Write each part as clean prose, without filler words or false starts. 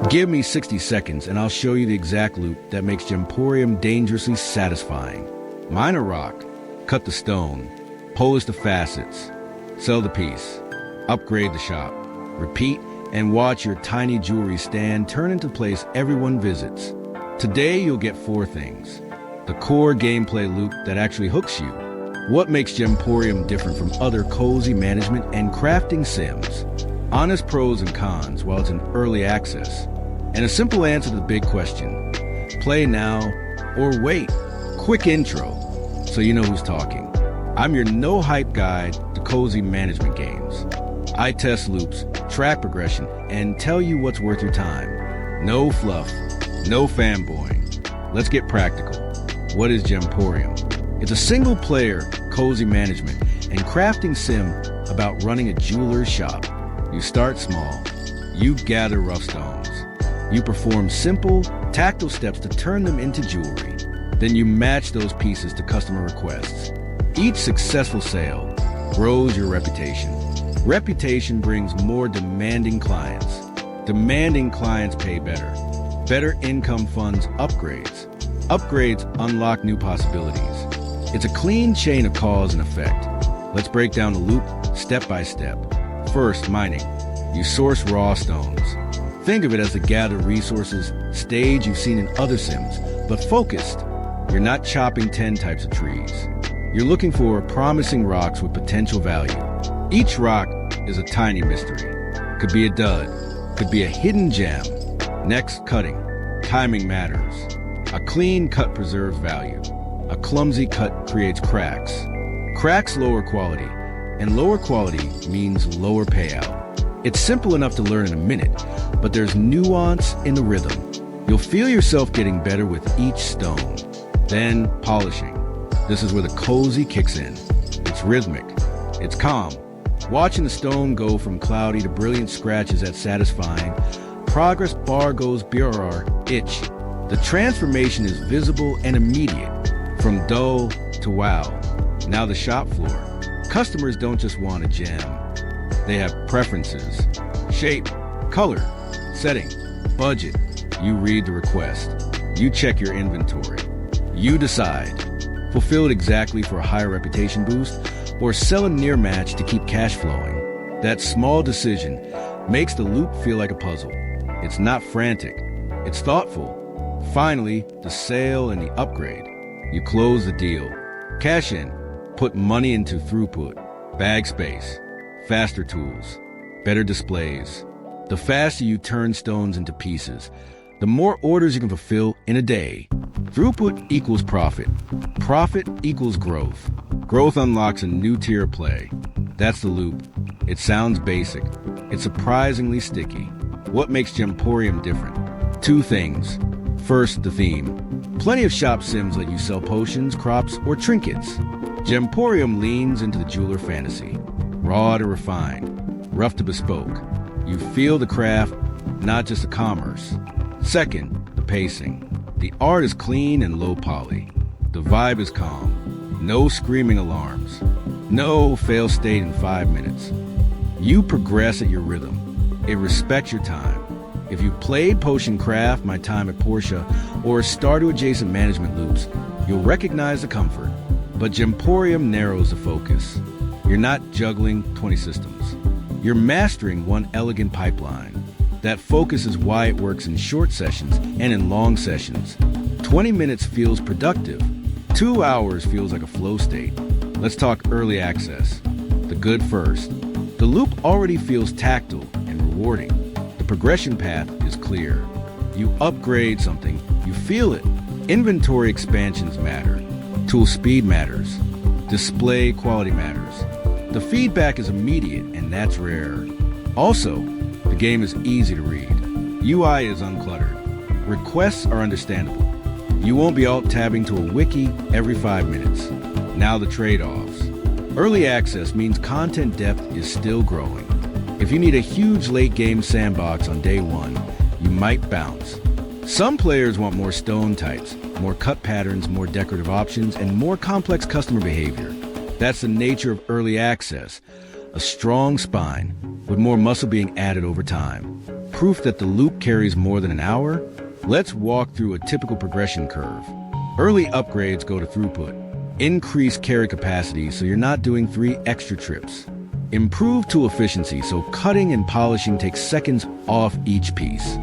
Give me 60 seconds and I'll show you the exact loop that makes Gemporium dangerously satisfying. Mine a rock, cut the stone, polish the facets, sell the piece, upgrade the shop, repeat, and watch your tiny jewelry stand turn into a place everyone visits. Today you'll get 4 things. The core gameplay loop that actually hooks you. What makes Gemporium different from other cozy management and crafting sims? Honest pros and cons while it's in early access. And a simple answer to the big question. Play now or wait. Quick intro so you know who's talking. I'm your no-hype guide to cozy management games. I test loops, track progression, and tell you what's worth your time. No fluff, no fanboying. Let's get practical. What is Gemporium? It's a single-player, cozy management and crafting sim about running a jeweler's shop. You start small. You gather rough stones. You perform simple, tactile steps to turn them into jewelry. Then you match those pieces to customer requests. Each successful sale grows your reputation. Reputation brings more demanding clients. Demanding clients pay better. Better income funds upgrades. Upgrades unlock new possibilities. It's a clean chain of cause and effect. Let's break down the loop step by step. First, mining. You source raw stones. Think of it as the gather resources stage you've seen in other sims, but focused. You're not chopping 10 types of trees. You're looking for promising rocks with potential value. Each rock is a tiny mystery. Could be a dud, could be a hidden gem. Next, cutting. Timing matters. A clean cut preserves value. A clumsy cut creates cracks. Cracks lower quality, and lower quality means lower payout. It's simple enough to learn in a minute, but there's nuance in the rhythm. You'll feel yourself getting better with each stone. Then, polishing. This is where the cozy kicks in. It's rhythmic. It's calm. Watching the stone go from cloudy to brilliant scratches that's satisfying. Progress bar goes BRR, itch. The transformation is visible and immediate. From dull to wow. Now the shop floor. Customers don't just want a gem. They have preferences. Shape, color, setting, budget. You read the request. You check your inventory. You decide. Fulfill it exactly for a higher reputation boost or sell a near match to keep cash flowing. That small decision makes the loop feel like a puzzle. It's not frantic. It's thoughtful. Finally, the sale and the upgrade. You close the deal. Cash in. Put money into throughput. Bag space. Faster tools. Better displays. The faster you turn stones into pieces, the more orders you can fulfill in a day. Throughput equals profit. Profit equals growth. Growth unlocks a new tier of play. That's the loop. It sounds basic. It's surprisingly sticky. What makes Gemporium different? 2 things. First, the theme. Plenty of shop sims let you sell potions, crops, or trinkets. Gemporium leans into the jeweler fantasy. Raw to refined, rough to bespoke. You feel the craft, not just the commerce. Second, the pacing. The art is clean and low poly. The vibe is calm. No screaming alarms. No fail state in 5 minutes. You progress at your rhythm. It respects your time. If you played Potion Craft, My Time at Portia, or Stardew adjacent management loops, you'll recognize the comfort. But Gemporium narrows the focus. You're not juggling 20 systems. You're mastering one elegant pipeline. That focus is why it works in short sessions and in long sessions. 20 minutes feels productive. 2 hours feels like a flow state. Let's talk early access. The good first. The loop already feels tactile and rewarding. The progression path is clear. You upgrade something, you feel it. Inventory expansions matter. Tool speed matters. Display quality matters. The feedback is immediate, and that's rare. Also, the game is easy to read. UI is uncluttered. Requests are understandable. You won't be alt-tabbing to a wiki every 5 minutes. Now the trade-offs. Early access means content depth is still growing. If you need a huge late-game sandbox on day 1, you might bounce. Some players want more stone types, more cut patterns, more decorative options, and more complex customer behavior. That's the nature of early access. A strong spine, with more muscle being added over time. Proof that the loop carries more than an hour? Let's walk through a typical progression curve. Early upgrades go to throughput. Increase carry capacity so you're not doing 3 extra trips. Improve tool efficiency so cutting and polishing takes seconds off each piece.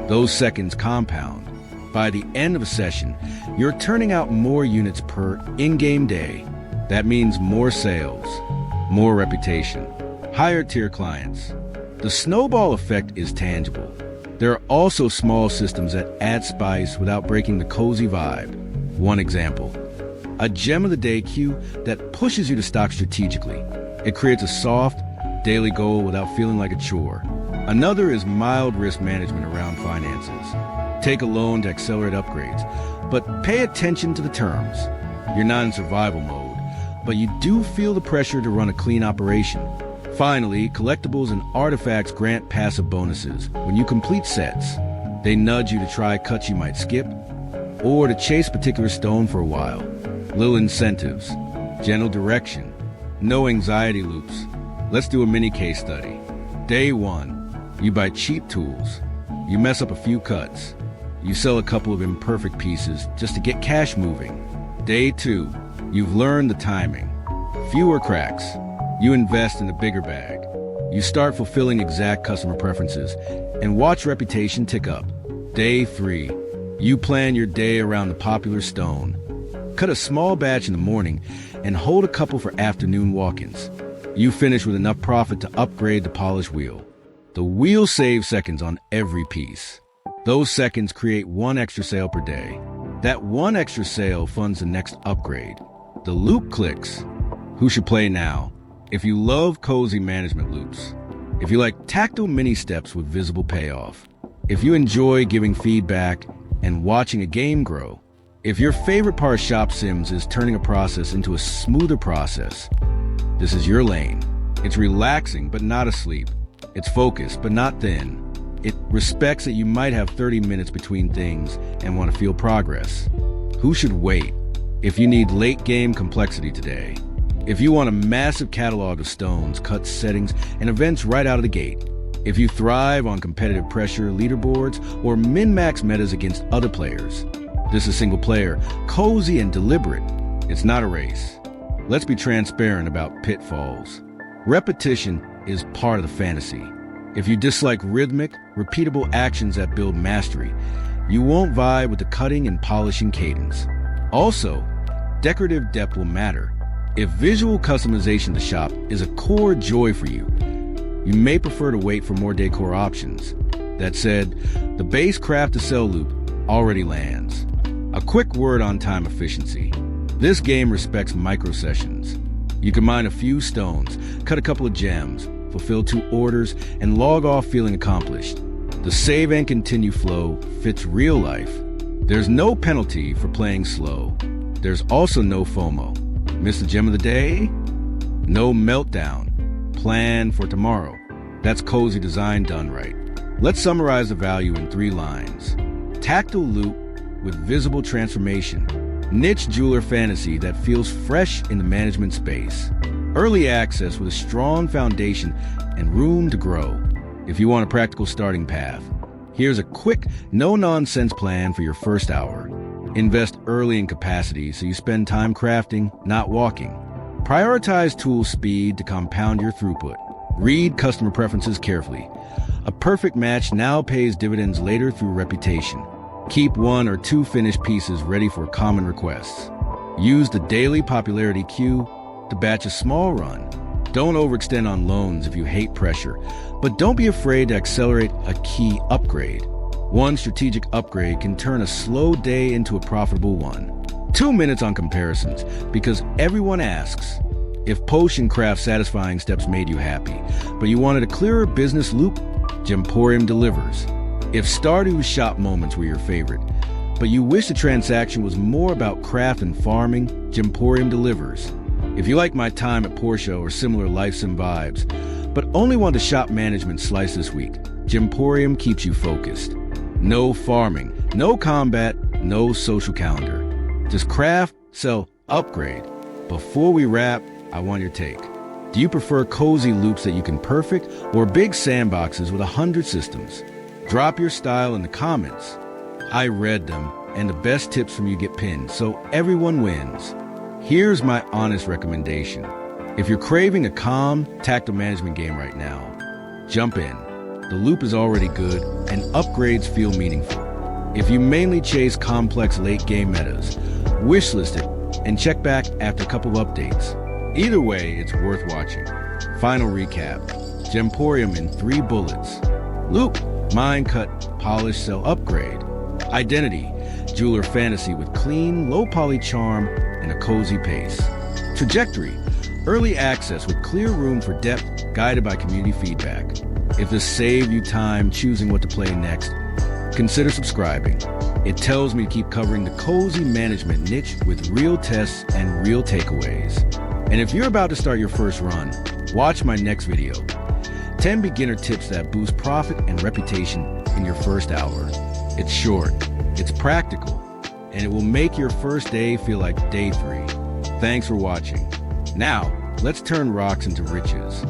Those seconds compound. By the end of a session, you're turning out more units per in-game day. That means more sales, more reputation, higher tier clients. The snowball effect is tangible. There are also small systems that add spice without breaking the cozy vibe. One example, a gem of the day queue that pushes you to stock strategically. It creates a soft, daily goal without feeling like a chore. Another is mild risk management around finances. Take a loan to accelerate upgrades, but pay attention to the terms. You're not in survival mode, but you do feel the pressure to run a clean operation. Finally, collectibles and artifacts grant passive bonuses when you complete sets. They nudge you to try cuts you might skip, or to chase a particular stone for a while. Little incentives, gentle direction, no anxiety loops. Let's do a mini case study. Day 1, you buy cheap tools. You mess up a few cuts. You sell a couple of imperfect pieces just to get cash moving. Day 2, you've learned the timing. Fewer cracks. You invest in a bigger bag. You start fulfilling exact customer preferences and watch reputation tick up. Day 3, you plan your day around the popular stone. Cut a small batch in the morning and hold a couple for afternoon walk-ins. You finish with enough profit to upgrade the polished wheel. The wheel saves seconds on every piece. Those seconds create 1 extra sale per day. That 1 extra sale funds the next upgrade. The loop clicks. Who should play now? If you love cozy management loops. If you like tactile mini steps with visible payoff. If you enjoy giving feedback and watching a game grow. If your favorite part of shop sims is turning a process into a smoother process, this is your lane. It's relaxing, but not asleep. It's focused, but not thin. It respects that you might have 30 minutes between things and want to feel progress. Who should wait? If you need late game complexity today. If you want a massive catalog of stones, cuts, settings, and events right out of the gate. If you thrive on competitive pressure, leaderboards, or min-max metas against other players. This is single player, cozy and deliberate. It's not a race. Let's be transparent about pitfalls. Repetition is part of the fantasy. If you dislike rhythmic, repeatable actions that build mastery, you won't vibe with the cutting and polishing cadence. Also, decorative depth will matter. If visual customization of the shop is a core joy for you, you may prefer to wait for more decor options. That said, the base craft to sell loop already lands. A quick word on time efficiency. This game respects micro-sessions. You can mine a few stones, cut a couple of gems, fulfill 2 orders, and log off feeling accomplished. The save and continue flow fits real life. There's no penalty for playing slow. There's also no FOMO. Miss the gem of the day? No meltdown. Plan for tomorrow. That's cozy design done right. Let's summarize the value in 3 lines. Tactile loop with visible transformation. Niche jeweler fantasy that feels fresh in the management space. Early access with a strong foundation and room to grow. If you want a practical starting path, here's a quick, no-nonsense plan for your first hour. Invest early in capacity so you spend time crafting, not walking. Prioritize tool speed to compound your throughput. Read customer preferences carefully. A perfect match now pays dividends later through reputation. Keep 1 or 2 finished pieces ready for common requests. Use the daily popularity queue to batch a small run. Don't overextend on loans if you hate pressure, but don't be afraid to accelerate a key upgrade. 1 strategic upgrade can turn a slow day into a profitable one. 2 minutes on comparisons, because everyone asks. If potion craft satisfying steps made you happy, but you wanted a clearer business loop, Gemporium delivers. If Stardew's shop moments were your favorite, but you wish the transaction was more about craft and farming, Jemporium delivers. If you like my time at Porsche or similar life sim vibes, but only want the shop management slice this week, Jemporium keeps you focused. No farming, no combat, no social calendar. Just craft, sell, upgrade. Before we wrap, I want your take. Do you prefer cozy loops that you can perfect, or big sandboxes with 100 systems? Drop your style in the comments. I read them, and the best tips from you get pinned, so everyone wins. Here's my honest recommendation. If you're craving a calm, tactile management game right now, jump in. The loop is already good, and upgrades feel meaningful. If you mainly chase complex late-game metas, wishlist it and check back after a couple of updates. Either way, it's worth watching. Final recap. Gemporium in 3 bullets. Loop, mine cut, polish, sell, upgrade. Identity, jeweler fantasy with clean, low-poly charm and a cozy pace. Trajectory, early access with clear room for depth, guided by community feedback. If this saved you time choosing what to play next, consider subscribing. It tells me to keep covering the cozy management niche with real tests and real takeaways. And if you're about to start your first run, watch my next video. 10 beginner tips that boost profit and reputation in your first hour. It's short, it's practical, and it will make your first day feel like day 3. Thanks for watching. Now, let's turn rocks into riches.